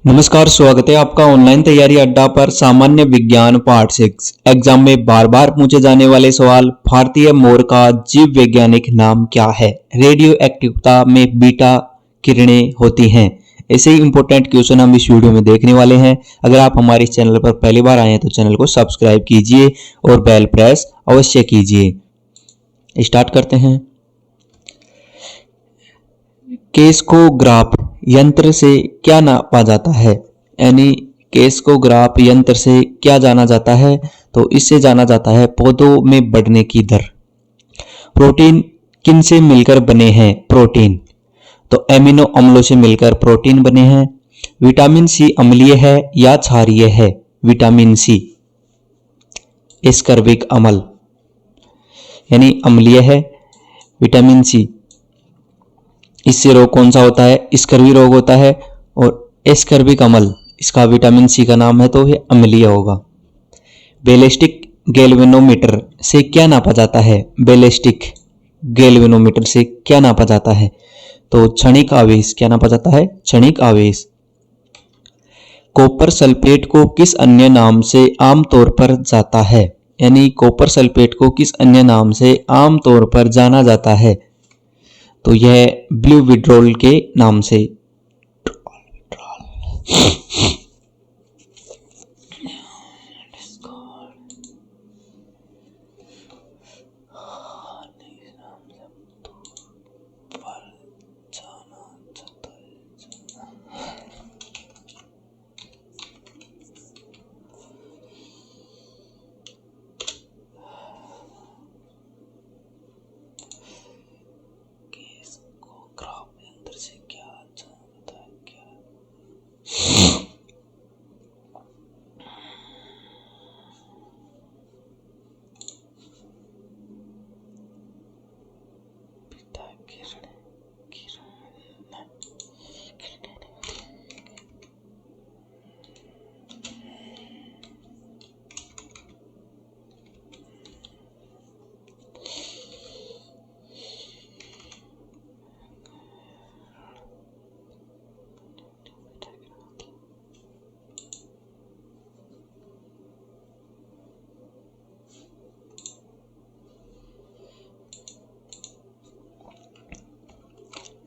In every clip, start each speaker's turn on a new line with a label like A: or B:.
A: नमस्कार, स्वागत है आपका ऑनलाइन तैयारी अड्डा पर। सामान्य विज्ञान पार्ट 6 एग्जाम में बार बार पूछे जाने वाले सवाल। भारतीय मोर का जीव वैज्ञानिक नाम क्या है? रेडियो एक्टिवता में बीटा किरणें होती हैं। ऐसे ही इंपॉर्टेंट क्वेश्चन हम इस वीडियो में देखने वाले हैं। अगर आप हमारे इस चैनल पर पहली बार आए हैं तो चैनल को सब्सक्राइब कीजिए और बेल प्रेस अवश्य कीजिए। स्टार्ट करते हैं। केस्कोग्राफ यंत्र से क्या नापा जाता है? यानी केस्कोग्राफ यंत्र से क्या जाना जाता है? तो इससे जाना जाता है पौधों में बढ़ने की दर। प्रोटीन किन से मिलकर बने हैं? प्रोटीन तो एमिनो अम्लों से मिलकर प्रोटीन बने हैं। विटामिन सी अम्लीय है या क्षारीय है? विटामिन सी एस्कर्बिक अम्ल यानी अम्लीय है विटामिन सी। इससे रोग कौन सा होता है? स्कर्वी रोग होता है। और एस्कर्बिक अम्ल इसका विटामिन सी का नाम है तो ये अम्लीय होगा। बैलिस्टिक गैल्वेनोमीटर से क्या नापा जाता है? बैलिस्टिक गैल्वेनोमीटर से क्या नापा जाता है? तो क्षणिक आवेश। क्या नापा जाता है? क्षणिक आवेश। कॉपर सल्फेट को किस अन्य नाम से आमतौर पर जाता है? यानी कॉपर सल्फेट को किस अन्य नाम से आमतौर पर जाना जाता है? तो यह ब्लू विड्रोल के नाम से।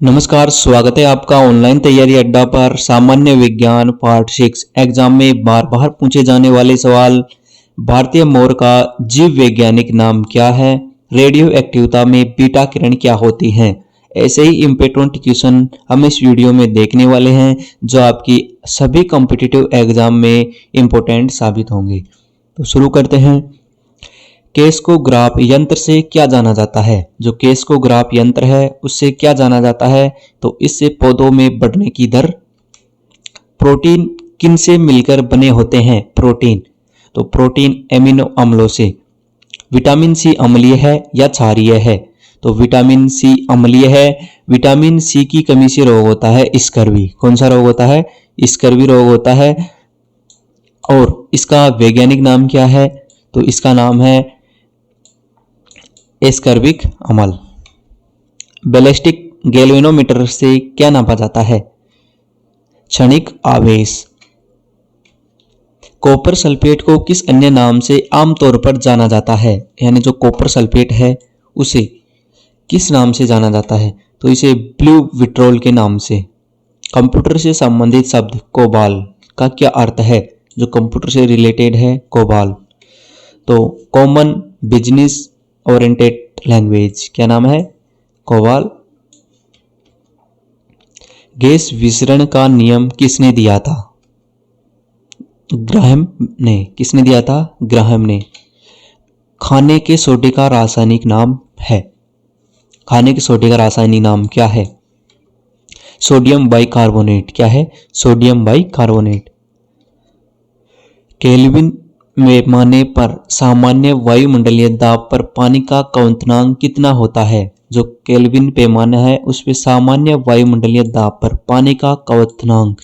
A: नमस्कार, स्वागत है आपका ऑनलाइन तैयारी अड्डा पर। सामान्य विज्ञान पार्ट 6 एग्जाम में बार बार पूछे जाने वाले सवाल। भारतीय मोर का जीव वैज्ञानिक नाम क्या है? रेडियो एक्टिवता में बीटा किरण क्या होती हैं? ऐसे ही इम्पोर्टेंट क्वेश्चन हम इस वीडियो में देखने वाले हैं जो आपकी सभी कॉम्पिटिटिव एग्जाम में इम्पोर्टेंट साबित होंगे। तो शुरू करते हैं। केस्कोग्राफ यंत्र से क्या जाना जाता है? जो केस्कोग्राफ यंत्र है उससे क्या जाना जाता है? तो इससे पौधों में बढ़ने की दर। प्रोटीन किन से मिलकर बने होते हैं? प्रोटीन तो प्रोटीन एमिनो अम्लों से। विटामिन सी अम्लीय है या क्षारीय है? तो विटामिन सी अम्लीय है। विटामिन सी की कमी से रोग होता है स्कर्वी। कौन सा रोग होता है? स्कर्वी रोग होता है। और इसका वैज्ञानिक नाम क्या है? तो इसका नाम है एस्कर्बिक अम्ल। बैलिस्टिक गैल्वेनोमीटर से क्या नापा जाता है? क्षणिक आवेश। कॉपर सल्फेट को किस अन्य नाम से आमतौर पर जाना जाता है? यानी जो कॉपर सल्फेट है उसे किस नाम से जाना जाता है? तो इसे ब्लू विट्रोल के नाम से। कंप्यूटर से संबंधित शब्द कोबाल का क्या अर्थ है? जो कंप्यूटर से रिलेटेड है कोबाल। तो कॉमन बिजनेस ओरिएंटेड लैंग्वेज। क्या नाम है? कोबाल। गैस विसरण का नियम किसने दिया था? ग्राहम ने। किसने दिया था? ग्राहम ने। खाने के सोडे का रासायनिक नाम है। खाने के सोडे का रासायनिक नाम क्या है? Sodium bicarbonate. क्या है? Sodium bicarbonate. केल्विन पैमाने पर सामान्य वायुमंडलीय दाब पर पानी का क्वथनांक कितना होता है? जो केल्विन पैमाना है उस पे सामान्य वायुमंडलीय दाब पर पानी का क्वथनांक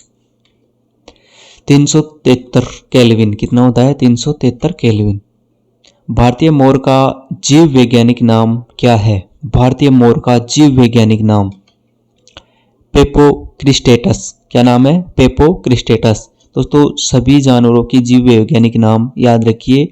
A: 373 केल्विन। कितना होता है? 373 केल्विन। भारतीय मोर का जीव वैज्ञानिक नाम क्या है? भारतीय मोर का जीव वैज्ञानिक नाम पेपोक्रिस्टेटस। क्या नाम है? पेपोक्रिस्टेटस। दोस्तों सभी जानवरों के जीव वैज्ञानिक नाम याद रखिए,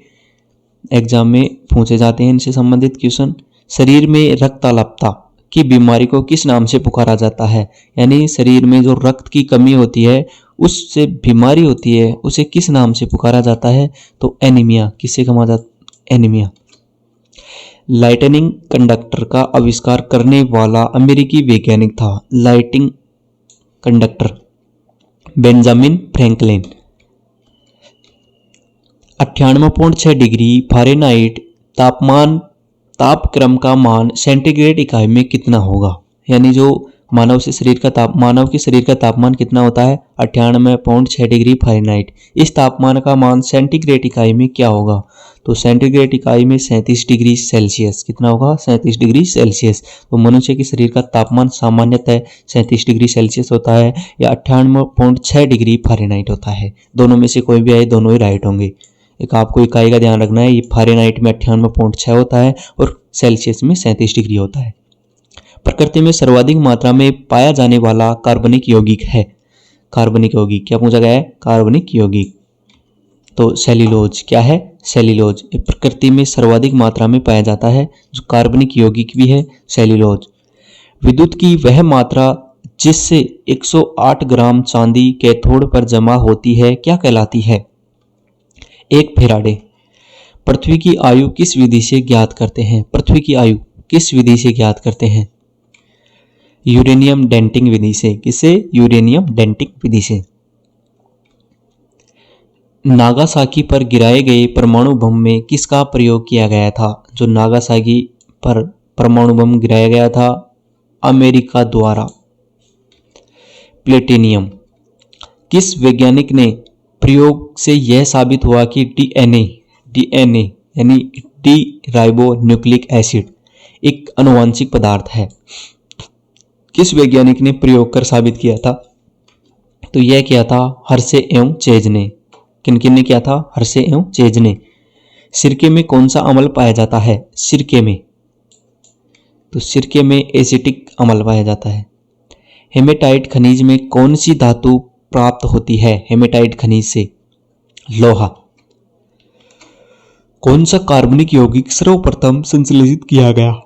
A: एग्जाम में पूछे जाते हैं इनसे संबंधित क्वेश्चन। शरीर में रक्ताल्पता की बीमारी को किस नाम से पुकारा जाता है? यानी शरीर में जो रक्त की कमी होती है उससे बीमारी होती है, उसे किस नाम से पुकारा जाता है? तो एनीमिया। किससे कहा जाता? एनीमिया। लाइटनिंग कंडक्टर का आविष्कार करने वाला अमेरिकी वैज्ञानिक था। Lighting conductor Benjamin Franklin. 98.6 degree Fahrenheit तापक्रम का मान सेंटीग्रेड इकाई में कितना होगा? यानी जो मानव के शरीर का तापमान कितना होता है? 98.6 डिग्री फ़ारेनहाइट। इस तापमान का मान सेंटीग्रेड इकाई में क्या होगा? तो सेंटीग्रेड इकाई में 37 डिग्री सेल्सियस। कितना होगा? 37 डिग्री सेल्सियस। तो मनुष्य के शरीर का तापमान सामान्यतः 37 डिग्री सेल्सियस होता है या 98.6 डिग्री फ़ारेनहाइट होता है। दोनों में से कोई भी आए, दोनों ही राइट होंगे। एक आपको इकाई का ध्यान रखना है, ये फ़ारेनहाइट में 98.6 होता है और सेल्सियस में 37 डिग्री होता है। प्रकृति में सर्वाधिक मात्रा में पाया जाने वाला कार्बनिक यौगिक है। कार्बनिक यौगिक क्या पूछा गया है? कार्बनिक यौगिक। तो सेल्यूलोज। क्या है? सेल्यूलोज। प्रकृति में सर्वाधिक मात्रा में पाया जाता है जो कार्बनिक यौगिक भी है, सेल्यूलोज। विद्युत की वह मात्रा जिससे 108 ग्राम चांदी कैथोड पर जमा होती है क्या कहलाती है? 1 फैराडे। पृथ्वी की आयु किस विधि से ज्ञात करते हैं? पृथ्वी की आयु किस विधि से ज्ञात करते हैं? यूरेनियम डेंटिंग विधि से। किससे? यूरेनियम डेंटिंग विधि से। नागासाकी पर गिराए गए परमाणु बम में किसका प्रयोग किया गया था? जो नागासाकी पर परमाणु बम गिराया गया था अमेरिका द्वारा। प्लेटिनियम। किस वैज्ञानिक ने प्रयोग से यह साबित हुआ कि डीएनए यानी डी राइबो न्यूक्लिक एसिड एक आनुवंशिक पदार्थ है? किस वैज्ञानिक ने प्रयोग कर साबित किया था? तो यह किया था हर्शे एवं चेज ने। किन ने किया था? हर्शे एवं चेज ने। सिरके में कौन सा अम्ल पाया जाता है? सिरके में, तो सिरके में एसिटिक अम्ल पाया जाता है। हेमेटाइट खनिज में कौन सी धातु प्राप्त होती है? हेमेटाइट खनिज से लोहा। कौन सा कार्बनिक यौगिक सर्वप्रथम संश्लेषित किया गया?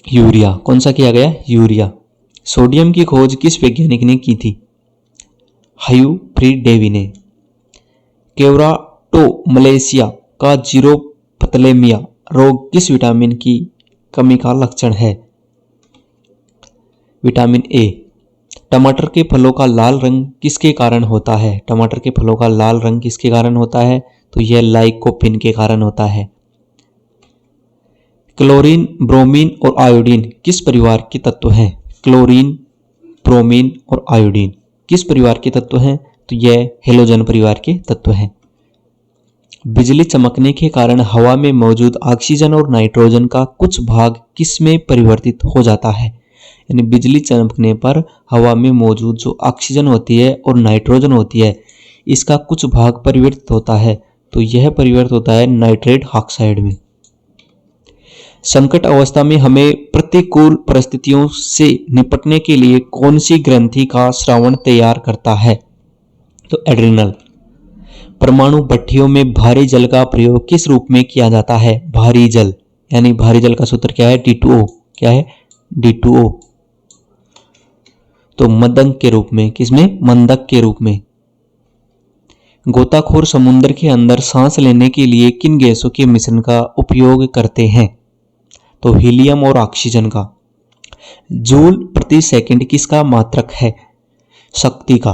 A: यूरिया। कौन सा किया गया? यूरिया। सोडियम की खोज किस वैज्ञानिक ने की थी? ह्यूफ्री डेवी ने। केराटोमलेशिया का जीरोफ्थलेमिया रोग किस विटामिन की कमी का लक्षण है? Vitamin A. टमाटर के फलों का लाल रंग किसके कारण होता है? टमाटर के फलों का लाल रंग किसके कारण होता है? तो यह लाइकोपिन के कारण होता है। क्लोरीन, ब्रोमीन और आयोडीन किस परिवार के तत्व हैं? क्लोरीन, ब्रोमीन और आयोडीन किस परिवार के तत्व हैं? तो यह हेलोजन परिवार के तत्व हैं। बिजली चमकने के कारण हवा में मौजूद ऑक्सीजन और नाइट्रोजन का कुछ भाग किस में परिवर्तित हो जाता है? यानी बिजली चमकने पर हवा में मौजूद जो ऑक्सीजन होती है और नाइट्रोजन होती है, इसका कुछ भाग परिवर्तित होता है, तो यह परिवर्तित होता है नाइट्रेट ऑक्साइड में। संकट अवस्था में हमें प्रतिकूल परिस्थितियों से निपटने के लिए कौन सी ग्रंथि का स्रावण तैयार करता है? तो एड्रिनल। परमाणु भट्टियों में भारी जल का प्रयोग किस रूप में किया जाता है? भारी जल, यानी भारी जल का सूत्र क्या है? D2O। क्या है? D2O। तो मदंक के रूप में। किसमें? मंदक के रूप में। गोताखोर समुद्र के अंदर सांस लेने के लिए किन गैसों के मिश्रण का उपयोग करते हैं? तो हीलियम और ऑक्सीजन का। जूल प्रति सेकंड किसका मात्रक है? शक्ति का।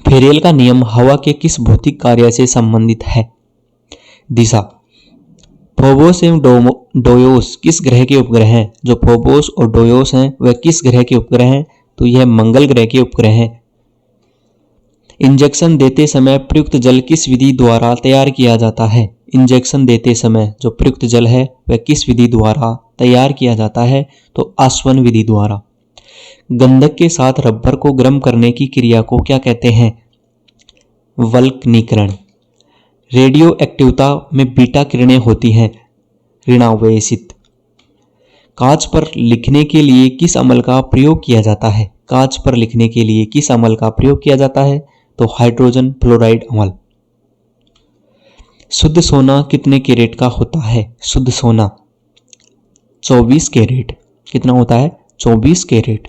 A: फेरेल का नियम हवा के किस भौतिक कार्य से संबंधित है? दिशा। फोबोस एवं डोयोस किस ग्रह के उपग्रह हैं? जो फोबोस और डोयोस हैं वह किस ग्रह के उपग्रह हैं? तो यह मंगल ग्रह के उपग्रह हैं। इंजेक्शन देते समय प्रयुक्त जल किस विधि द्वारा तैयार किया जाता है? इंजेक्शन देते समय जो प्रयुक्त जल है वह किस विधि द्वारा तैयार किया जाता है? तो आसवन विधि द्वारा। गंधक के साथ रबर को गर्म करने की क्रिया को क्या कहते हैं? वल्कनीकरण। रेडियो एक्टिवता में बीटा किरणें होती हैं ऋणावेशित। कांच पर लिखने के लिए किस अम्ल का प्रयोग किया जाता है? कांच पर लिखने के लिए किस अम्ल का प्रयोग किया जाता है? तो हाइड्रोजन फ्लोराइड अम्ल। शुद्ध सोना कितने कैरेट का होता है? शुद्ध सोना 24 कैरेट। कितना होता है? 24 कैरेट।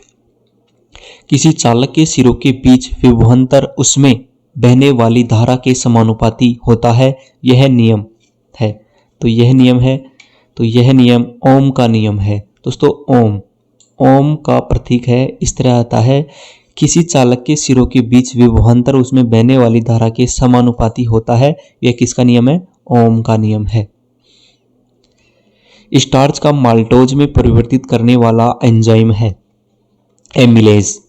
A: किसी चालक के सिरों के बीच विभवांतर उसमें बहने वाली धारा के समानुपाती होता है, यह नियम है। तो यह नियम है, तो यह नियम ओम का नियम है। दोस्तों ओम का प्रतीक है, इस तरह आता है, किसी चालक के सिरों के बीच विभवांतर उसमें बहने वाली धारा के समानुपाती होता है, यह किसका नियम है? ओम का नियम है। स्टार्च का माल्टोज में परिवर्तित करने वाला एंजाइम है एमिलेज।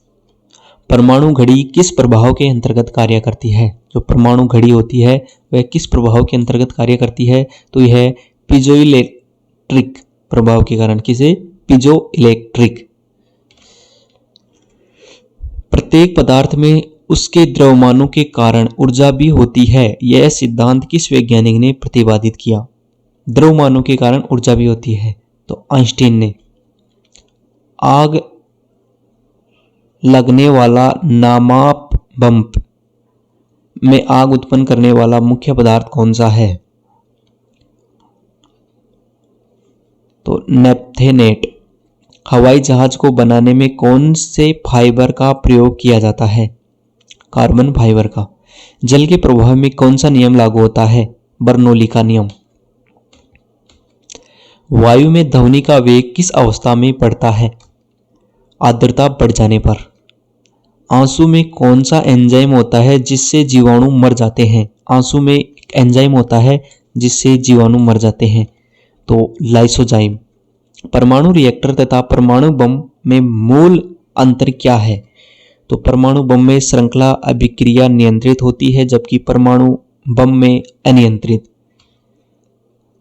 A: परमाणु घड़ी किस प्रभाव के अंतर्गत कार्य करती है? जो परमाणु घड़ी होती है वह किस प्रभाव के अंतर्गत कार्य करती है? तो यह पीजोइलेक्ट्रिक प्रभाव के कारण। किसे? पीजोइलेक्ट्रिक। प्रत्येक पदार्थ में उसके द्रव्यमानों के कारण ऊर्जा भी होती है, यह सिद्धांत किस वैज्ञानिक ने प्रतिपादित किया? द्रव्यमानों के कारण ऊर्जा भी होती है, तो आइंस्टीन ने। आग लगने वाला नामाप बम में आग उत्पन्न करने वाला मुख्य पदार्थ कौन सा है? तो नेप्थेनेट। हवाई जहाज को बनाने में कौन से फाइबर का प्रयोग किया जाता है? कार्बन फाइबर का। जल के प्रवाह में कौन सा नियम लागू होता है? बर्नौली का नियम। वायु में ध्वनि का वेग किस अवस्था में बढ़ता है? आर्द्रता बढ़ जाने पर। आंसू में कौन सा एंजाइम होता है जिससे जीवाणु मर जाते हैं? आंसू में एक एंजाइम होता है जिससे जीवाणु मर जाते हैं, तो लाइसोजाइम। परमाणु रिएक्टर तथा परमाणु बम में मूल अंतर क्या है? तो परमाणु बम में श्रृंखला अभिक्रिया नियंत्रित होती है, जबकि परमाणु बम में अनियंत्रित।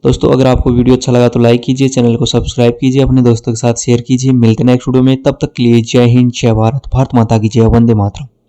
A: दोस्तों अगर आपको वीडियो अच्छा लगा तो लाइक कीजिए, चैनल को सब्सक्राइब कीजिए, अपने दोस्तों के साथ शेयर कीजिए। मिलते हैं नेक्स्ट वीडियो में, तब तक के लिए जय हिंद, जय भारत, भारत माता की जय, वंदे मातरम।